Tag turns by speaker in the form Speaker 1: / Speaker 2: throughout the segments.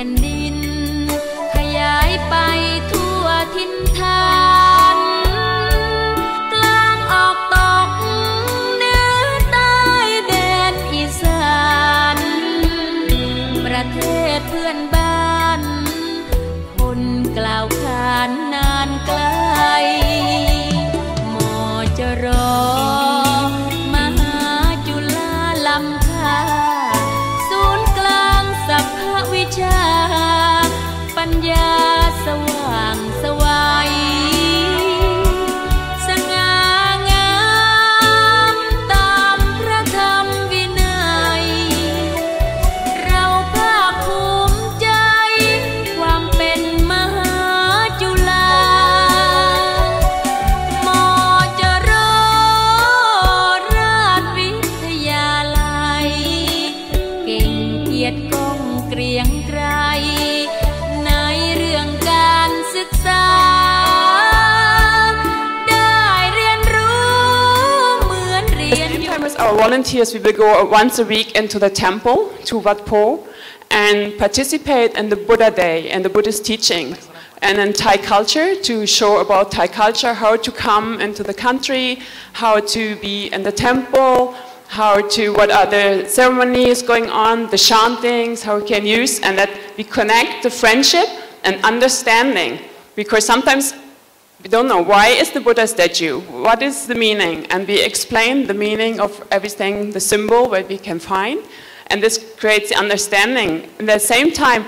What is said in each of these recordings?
Speaker 1: นดินขยายไปทั่วทินฐานกลางออกตกเหนือใต้แดนอีสานประเทศเพื่อนบ้านคนกล่าวขานนานไกลมจรมหาจุฬาลำค่าศูนย์กลางสรรพวิชาปัญญาสว่างไสวัยสง่างามตามพระธรรมวินัยเราภาคภูมิใจความเป็นมหาจุฬามจรราชวิทยาลัยเก่งเกียรติก้องเกรียงไกรในเรื่องการศึกษาได้เรียนรู้เหมือนเรียนอยู่
Speaker 2: As our volunteers, we will go once a week into the temple to Wat Po and participate in the Buddha Day and the Buddhist teaching and in Thai culture to show about Thai culture, how to come into the country, how to be in the temple, what are the ceremonies going on, the chantings, how we can use, and that we connect the friendship and understanding. Because sometimes we don't know why is the Buddha statue, what is the meaning, and we explain the meaning of everything, the symbol that we can find, and this creates the understanding. At the same time,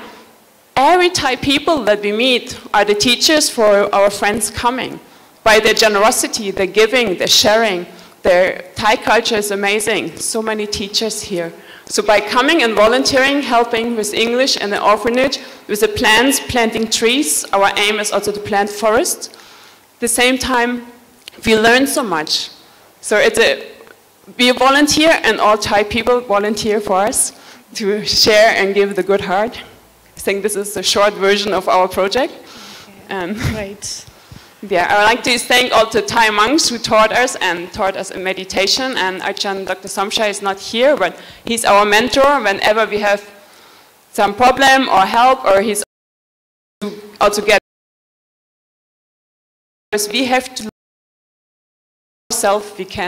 Speaker 2: every Thai people that we meet are the teachers for our friends coming. By their generosity, their giving, their sharing, their Thai culture is amazing. So many teachers here. So by coming and volunteering, helping with English and the orphanage, with the plants, planting trees, our aim is also to plant forests. At the same time, we learn so much. So we volunteer and all Thai people volunteer for us to share and give the good heart. I think this is a short version of our project.
Speaker 3: Great.
Speaker 2: Yeah, I would like to thank all the Thai monks who taught us in meditation. And Ajahn Dr. Somchai is not here, but he's our mentor whenever we have some problem or help, or he's also get. We have to ourselves. We can.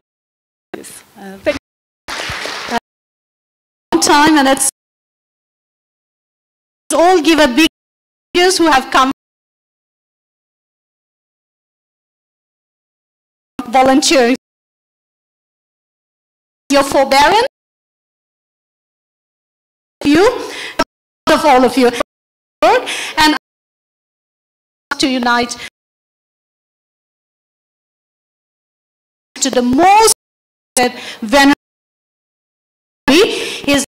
Speaker 3: Time, and let's all give a big cheers who have come. Volunteering. Your forbearance, you, of all of you, and to unite to the most venerable is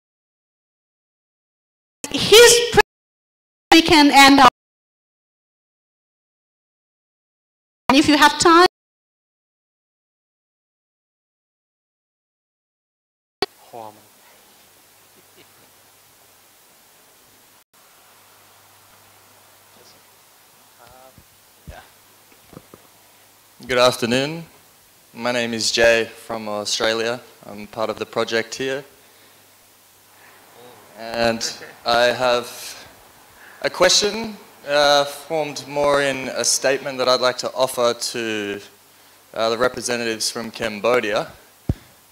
Speaker 3: his prayer. We can end our. And if you have time.
Speaker 4: Good afternoon. My name is Jay from Australia. I'm part of the project here. And I have a question formed more in a statement that I'd like to offer to the representatives from Cambodia,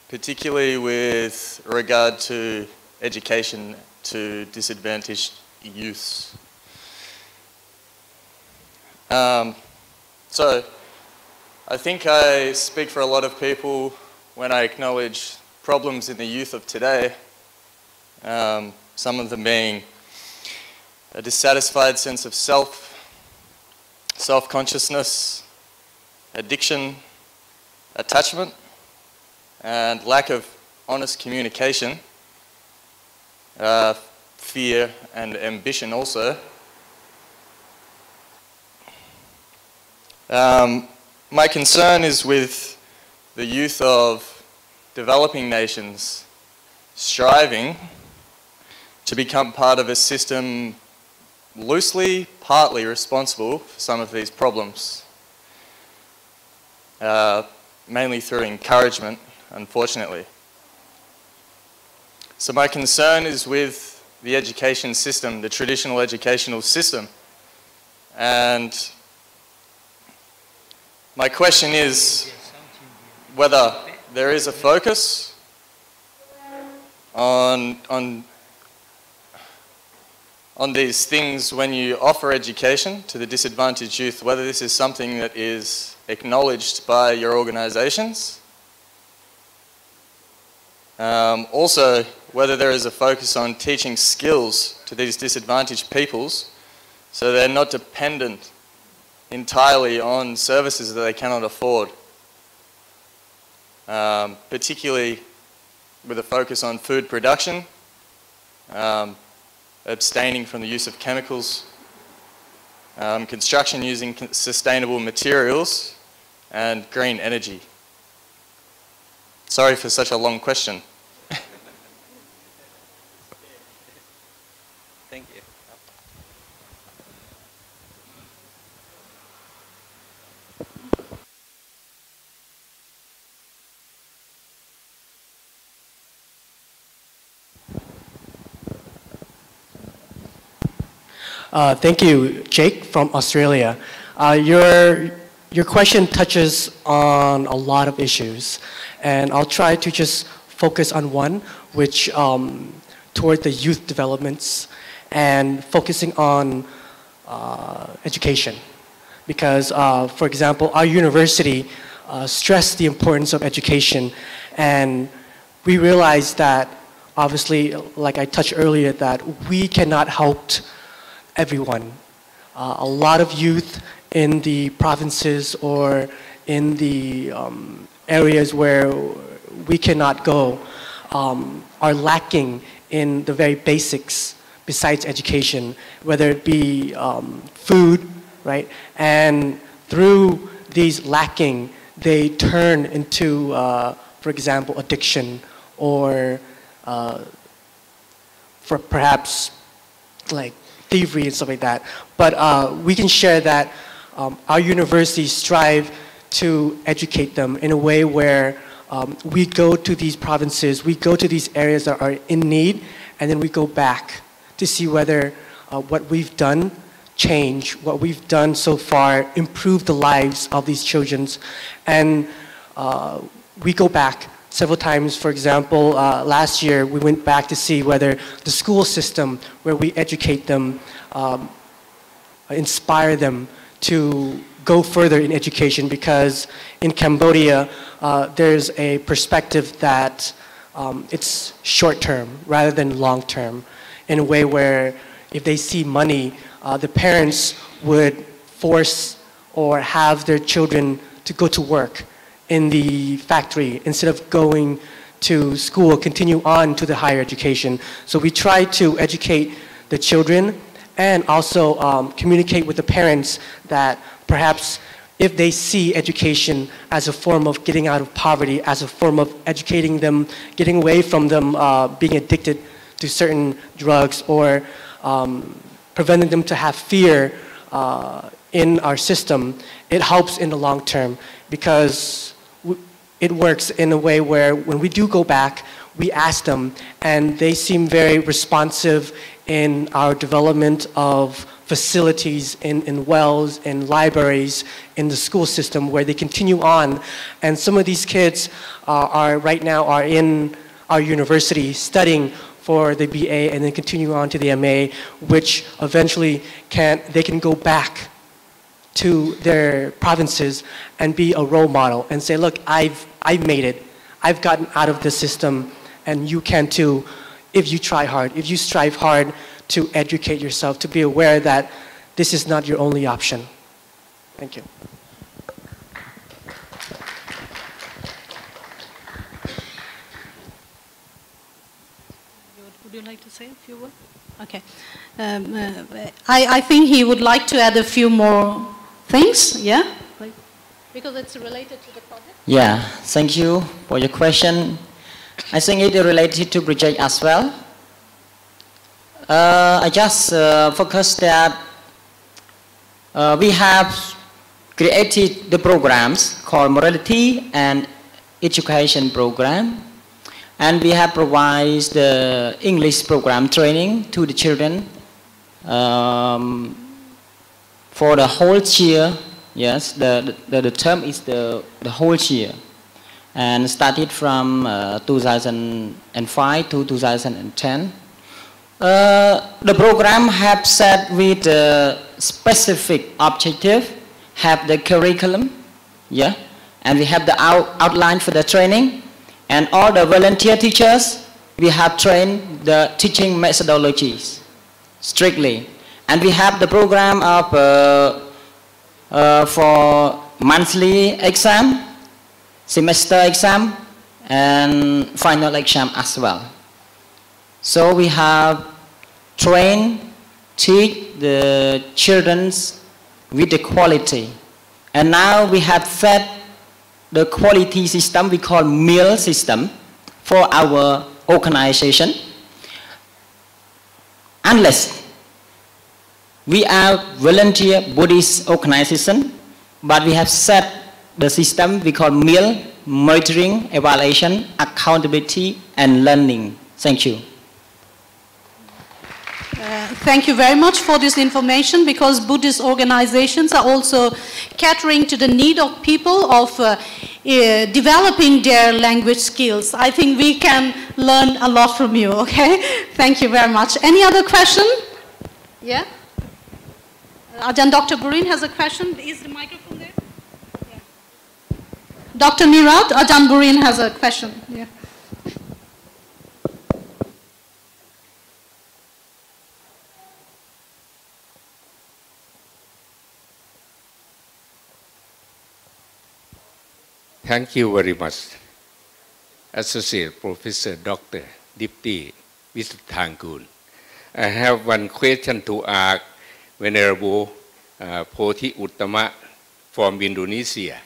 Speaker 4: particularly with regard to education to disadvantaged youths. So I think I speak for a lot of people when I acknowledge problems in the youth of today, some of them being a dissatisfied sense of self-consciousness, addiction, attachment, and lack of honest communication, fear and ambition also. My concern is with the youth of developing nations striving to become part of a system loosely, partly responsible for some of these problems, mainly through encouragement, unfortunately. So my concern is with the education system, the traditional educational system. And my question is whether there is a focus on these things when you offer education to the disadvantaged youth, whether this is something that is acknowledged by your organisations. Also, whether there is a focus on teaching skills to these disadvantaged peoples so they're not dependent entirely on services that they cannot afford, particularly with a focus on food production, abstaining from the use of chemicals, construction using sustainable materials, and green energy. Sorry for such a long question. Thank you.
Speaker 5: Thank you, Jake from Australia. Your question touches on a lot of issues, and I'll try to just focus on one, which toward the youth developments and focusing on education. Because, for example, our university stressed the importance of education, and we realized that, obviously, like I touched earlier, that we cannot help everyone. A lot of youth in the provinces or in the areas where we cannot go are lacking in the very basics besides education, whether it be food, right? And through these lacking, they turn into, for example, addiction or for perhaps like thievery and stuff like that. But we can share that our universities strive to educate them in a way where we go to these provinces, we go to these areas that are in need, and then we go back to see whether what we've done change, what we've done so far improve the lives of these children. And we go back several times. For example, last year we went back to see whether the school system where we educate them, inspire them to go further in education, because in Cambodia there's a perspective that it's short-term rather than long-term, in a way where if they see money, the parents would force or have their children to go to work in the factory instead of going to school, continue on to the higher education. So we try to educate the children and also communicate with the parents that perhaps if they see education as a form of getting out of poverty, as a form of educating them, getting away from them being addicted to certain drugs, or preventing them to have fear in our system, it helps in the long term, because it works in a way where when we do go back, we ask them, and they seem very responsive in our development of facilities in wells, in libraries, in the school system, where they continue on. And some of these kids right now are in our university studying for the BA and then continue on to the MA, which eventually they can go back to their provinces and be a role model and say, look, I've made it. I've gotten out of the system, and you can too if you try hard, if you strive hard to educate yourself, to be aware that this is not your only option. Thank you.
Speaker 3: Would you like to say a few words? Okay. I think he would like to add a few more things, yeah? Because it's related to the project?
Speaker 6: Yeah, thank you for your question. I think it is related to project as well. I just focus that we have created the programs called Morality and Education Program. And we have provided the English program training to the children for the whole year. Yes, the term is the whole year. And started from 2005 to 2010. The program have set with a specific objective, have the curriculum, yeah, and we have the outline for the training. And all the volunteer teachers, we have trained the teaching methodologies strictly. And we have the program of for monthly exam, semester exam, and final exam as well. So we have trained, teach the children with the quality. And now we have set the quality system we call meal system for our organization. Unless we are volunteer Buddhist organization, but we have set the system we call meal, monitoring, evaluation, accountability, and learning. Thank you.
Speaker 3: Thank you very much for this information, because Buddhist organizations are also catering to the need of people of developing their language skills. I think we can learn a lot from you, okay? Thank you very much. Any other question? Yeah? Ajahn Dr. Burin has a question. Is the microphone there? Yeah. Dr. Nirad, Ajahn Burin has a question. Yeah.
Speaker 7: Thank you very much, Associate Professor Dr. Dipti Visuthangun. I have one question to ask Venerable Pothi Uttama from Indonesia.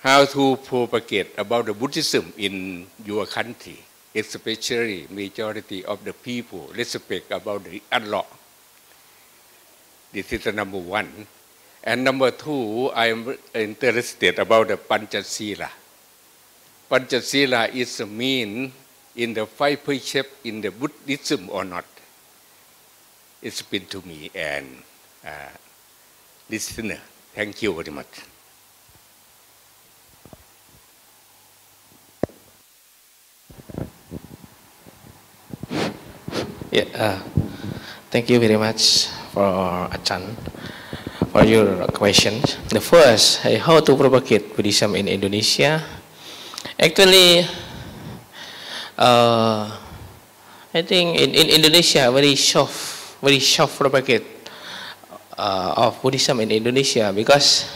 Speaker 7: How to propagate about the Buddhism in your country, especially majority of the people respect about the Allah. This is the number one. And number two, I am interested about the Panchasila. Panchasila is a mean in the five precepts in the Buddhism or not. It's been to me and listener. Thank you very much.
Speaker 8: Yeah, thank you very much for Achan. For your questions. The first, how to propagate Buddhism in Indonesia. Actually, I think in Indonesia, very soft propagate of Buddhism in Indonesia, because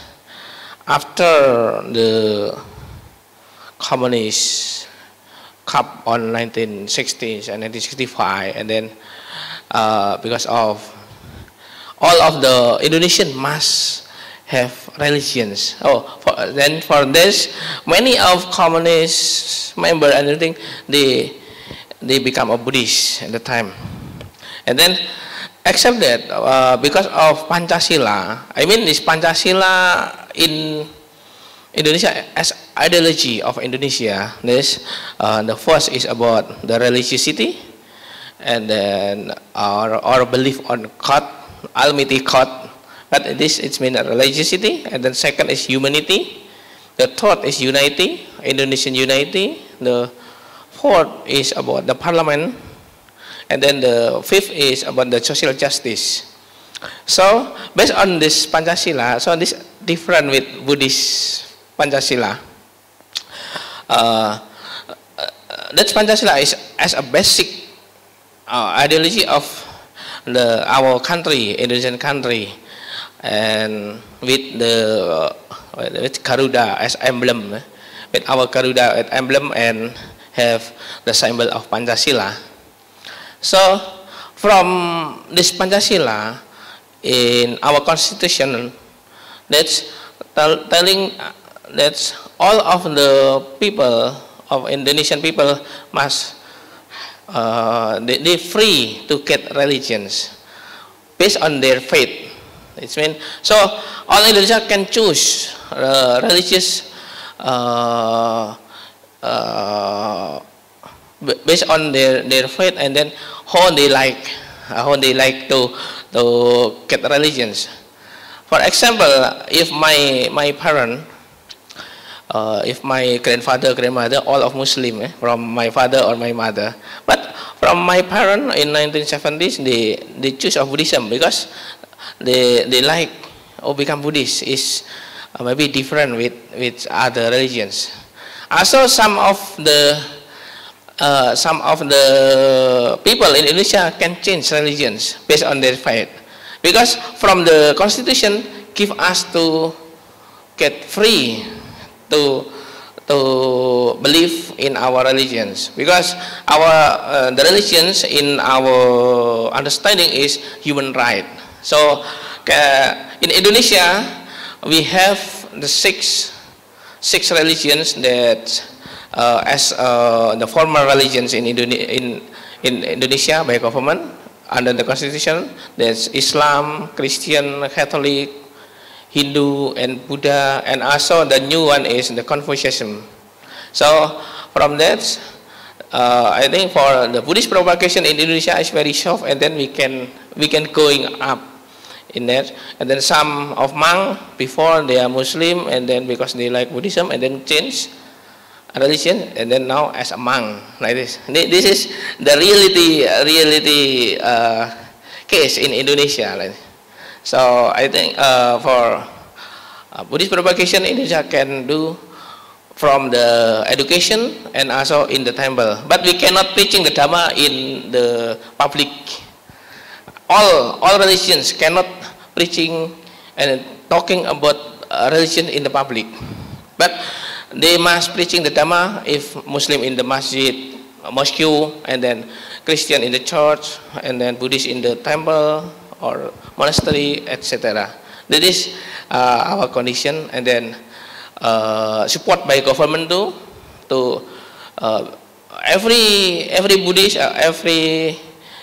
Speaker 8: after the communist cup on 1960s and 1965, and then because of all of the Indonesian must have religions. Then for this, many of communist members and everything, they become a Buddhist at the time. And then, except that, because of Pancasila, I mean this Pancasila in Indonesia as ideology of Indonesia. This the first is about the religiosity, and then our belief on God. Almighty God, but this it's mean religiosity, and then second is humanity, the third is unity, Indonesian unity, the fourth is about the parliament, and then the fifth is about the social justice. So based on this Pancasila, so this different with Buddhist Pancasila. That Pancasila is as a basic ideology of our country, Indonesian country, and with the with Garuda as emblem, with our Garuda as emblem, and have the symbol of Pancasila. So from this Pancasila in our constitution, that's telling that all of the people of Indonesian people must they free to get religions based on their faith. It means so all Indonesia can choose religious based on their faith, and then how they like to get religions. For example, if my parent, if my grandfather, grandmother, all of Muslim, from my father or my mother, but from my parent in 1970s, they choose of Buddhism because they like or become Buddhist is maybe different with other religions. Also, some of the people in Indonesia can change religions based on their faith, because from the constitution give us to get free to believe in our religions, because the religions in our understanding is human right. So in Indonesia we have the six religions that as the formal religions in Indonesia by government under the constitution. There's Islam, Christian, Catholic, Hindu, and Buddha, and also the new one is the Confucianism. So from that, I think for the Buddhist propagation in Indonesia is very soft, and then we can going up in that. And then some of monks before they are Muslim, and then because they like Buddhism, and then change religion, and then now as a monk like this. This is the reality case in Indonesia. Like. So I think for Buddhist propagation, Indonesia can do from the education and also in the temple, but we cannot preaching the Dhamma in the public. All religions cannot preaching and talking about religion in the public, but they must preaching the Dhamma if Muslim in the masjid, mosque, and then Christian in the church, and then Buddhist in the temple or monastery, etc. That is our condition, and then support by government too. To every Buddhist, every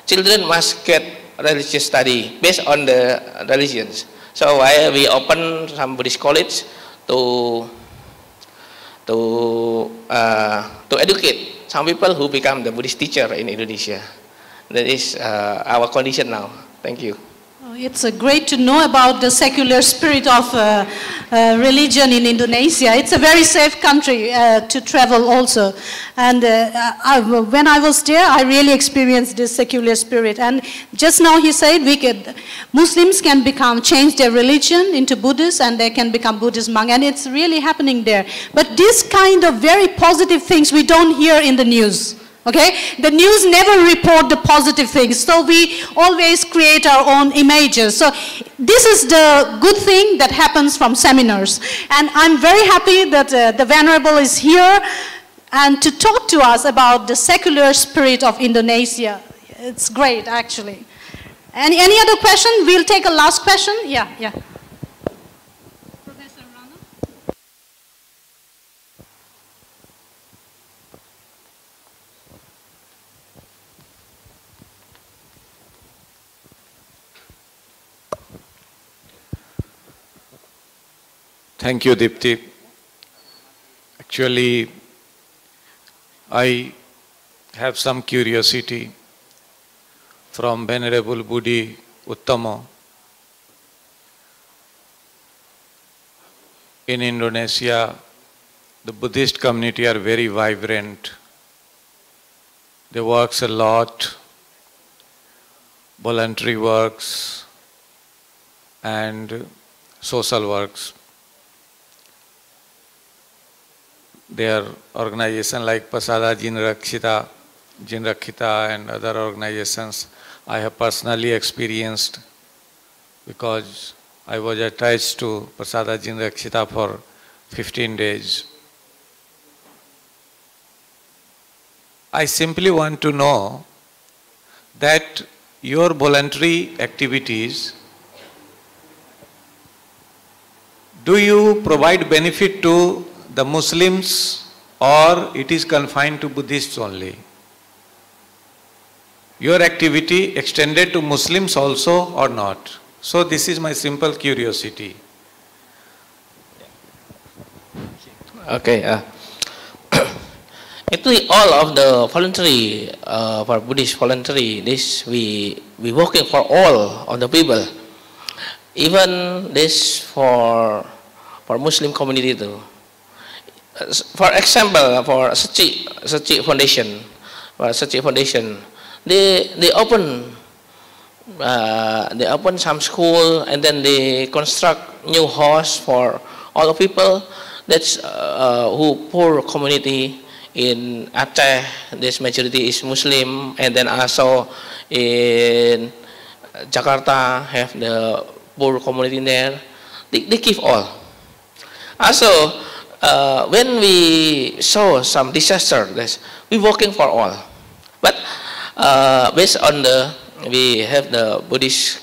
Speaker 8: children must get religious study based on the religions. So why we open some Buddhist college to educate some people who become the Buddhist teacher in Indonesia. That is our condition now. Thank you.
Speaker 3: It's great to know about the secular spirit of religion in Indonesia. It's a very safe country to travel also. And when I was there, I really experienced this secular spirit. And just now he said Muslims can change their religion into Buddhist, and they can become Buddhist monk. And it's really happening there. But this kind of very positive things we don't hear in the news. Okay, the news never report the positive things, so we always create our own images. So this is the good thing that happens from seminars, and I'm very happy that the Venerable is here and to talk to us about the secular spirit of Indonesia. It's great, actually. Any other question? We'll take a last question. Yeah.
Speaker 9: Thank you, Dipti. Actually, I have some curiosity from Venerable Buddhi Uttama. In Indonesia, the Buddhist community are very vibrant. They work a lot, voluntary works and social works. Their organization like Pasada Jin Rakshita and other organizations I have personally experienced, because I was attached to Pasada Jin Rakshita for 15 days. I simply want to know that your voluntary activities, do you provide benefit to the Muslims, or it is confined to Buddhists only? Your activity extended to Muslims also or not? So this is my simple curiosity.
Speaker 8: Okay. Actually, all of the voluntary for Buddhist voluntary, this we working for all of the people. Even this for Muslim community too. For example, for Sachi Foundation, they open some school, and then they construct new house for all the people that's who poor community in Aceh. This majority is Muslim, and then also in Jakarta have the poor community there. They give all. Also, when we saw some disaster, we working for all. But based on we have the Buddhist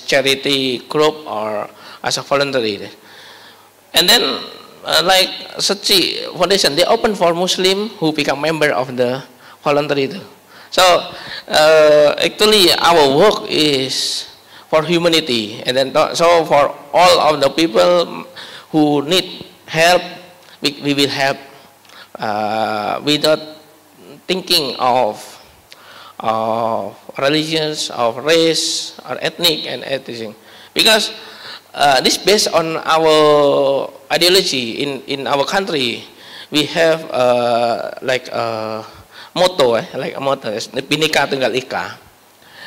Speaker 8: charity group or as a voluntary, and then like Sachi Foundation, they open for Muslim who become member of the voluntary too. So actually, our work is for humanity, and then so for all of the people who need help, we will help without thinking of religions, of race, or ethnic and everything, because this based on our ideology in our country. We have like a motto, like a motto is Bhinneka Tunggal Ika.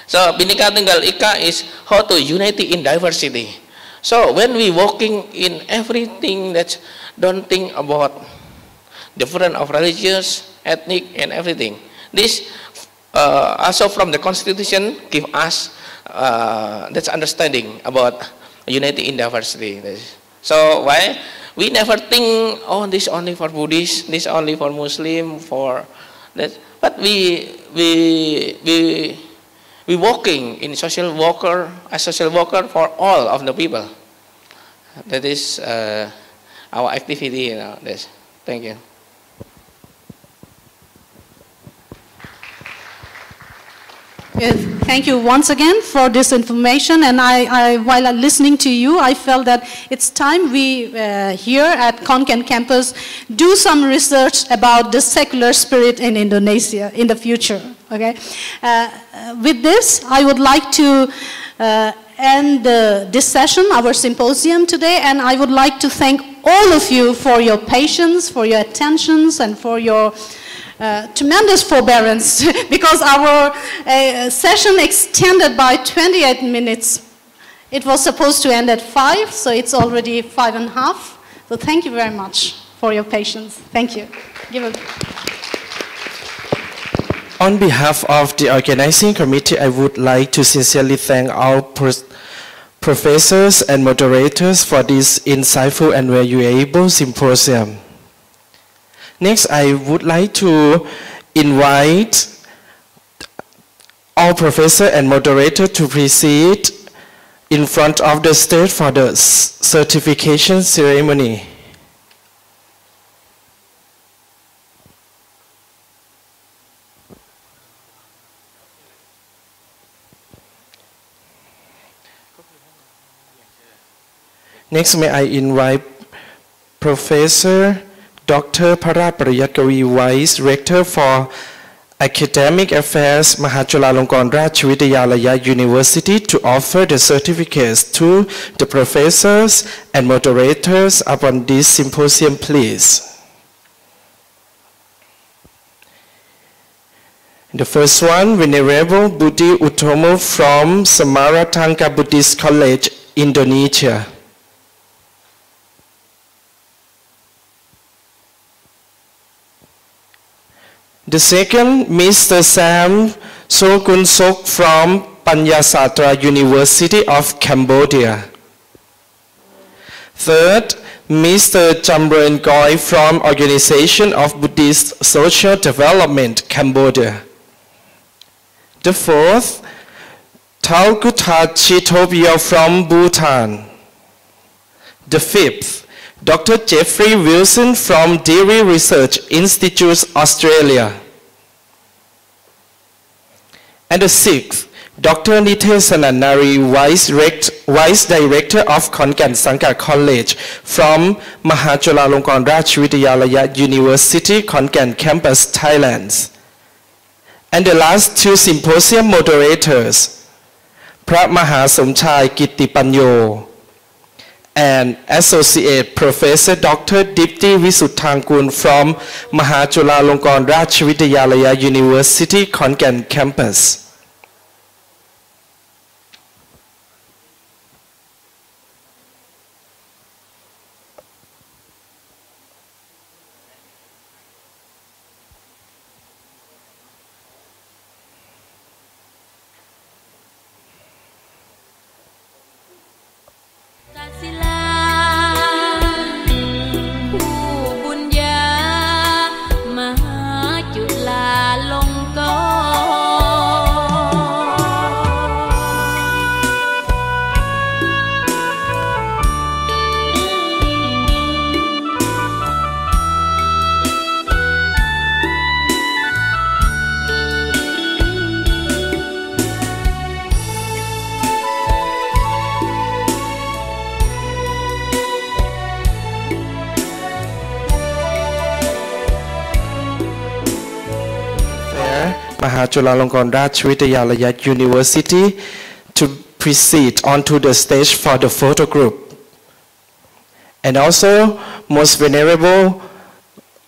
Speaker 8: So Bhinneka Tunggal Ika is how to unity in diversity. So when we working in everything, that don't think about different of religious, ethnic, and everything. This also from the Constitution give us that's understanding about unity in diversity. So why we never think, oh, this only for Buddhist, this only for Muslim, for that. But we working in social worker, as social worker for all of the people. That is our activity. This. Thank you.
Speaker 3: Yes, thank you once again for this information. And while I'm listening to you, I felt that it's time we here at Konkan campus do some research about the secular spirit in Indonesia in the future. Okay. With this, I would like to end this session, our symposium today, and I would like to thank all of you for your patience, for your attentions, and for your tremendous forbearance, because our session extended by 28 minutes. It was supposed to end at 5, so it's already 5.5. So thank you very much for your patience. Thank you.
Speaker 10: On behalf of the organizing committee, I would like to sincerely thank our professors and moderators for this insightful and valuable symposium. Next, I would like to invite all professors and moderators to proceed in front of the stage for the certification ceremony. Next, may I invite Professor Dr. Parat Pariyatkavi, Vice Rector for Academic Affairs,ฬาลงกรณราชวิทยาลัย University, to offer the certificates to the professors and moderators upon this symposium, please. The first one, Venerable Budi Utomo from Samaratangka Buddhist College, Indonesia. The second, Mr. Sam Sokunsok from Panyasatra University of Cambodia. Third, Mr. Chamren Goy from Organization of Buddhist Social Development, Cambodia. The fourth, Talkutat Chitobia from Bhutan. The fifth, Dr. Jeffrey Wilson from Dairy Research Institute, Australia. And the sixth, Dr. Nitesanan Nari, Vice Director of Konkan Sangha College fromฬาลงกรณราชวิทยาลัย University, Konkan Campus, Thailand. And the last two symposium moderators, พระมหาสมชายกิตติปัญโย and Associate Professor Dr. Dipti Visuttangul from มหาจุฬาลงกรณราชวิทยาลัย University, Konkan Campus. Mahajulalangon University to proceed onto the stage for the photo group. And also, most venerable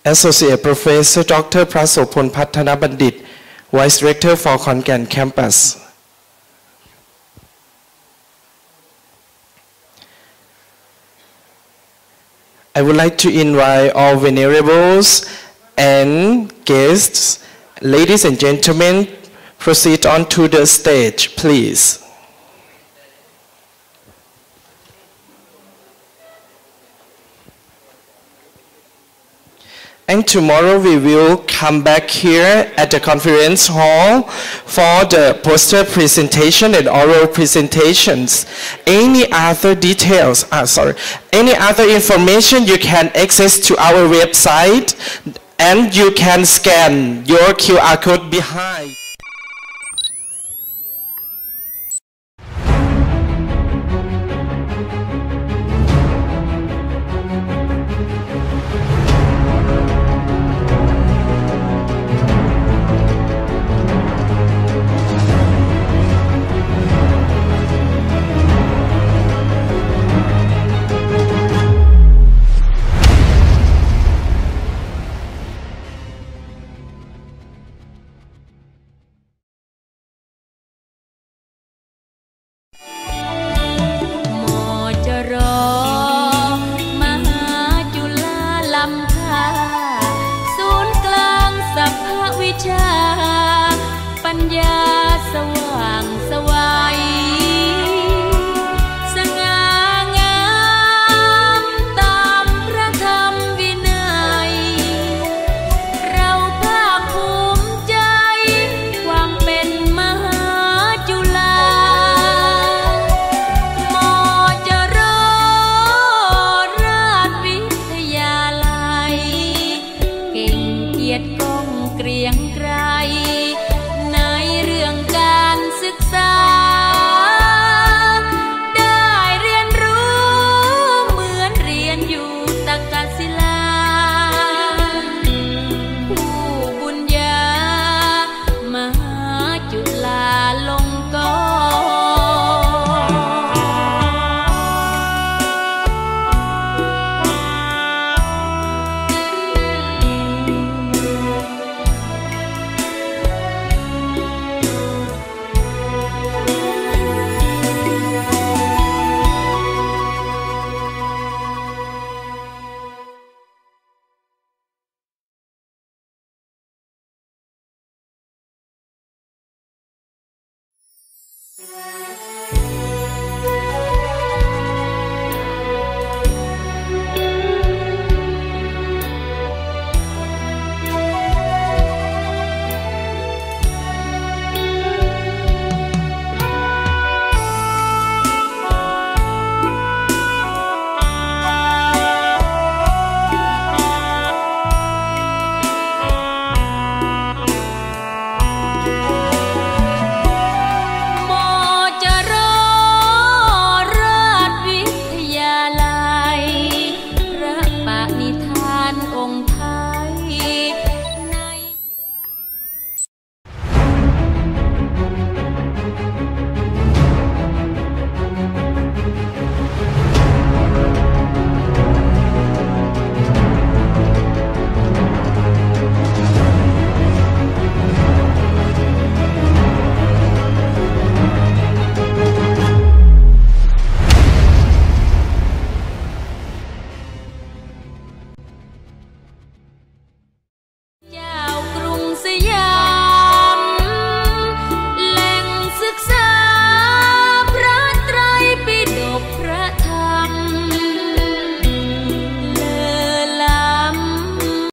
Speaker 10: Associate Professor Dr. Prasopon Pathana Bandit, Vice Rector for Konkan Campus. I would like to invite all venerables and guests, ladies and gentlemen, proceed onto the stage, please. And tomorrow we will come back here at the conference hall for the poster presentation and oral presentations. Any other details, any other information you can access to our website, and you can scan your QR code behind.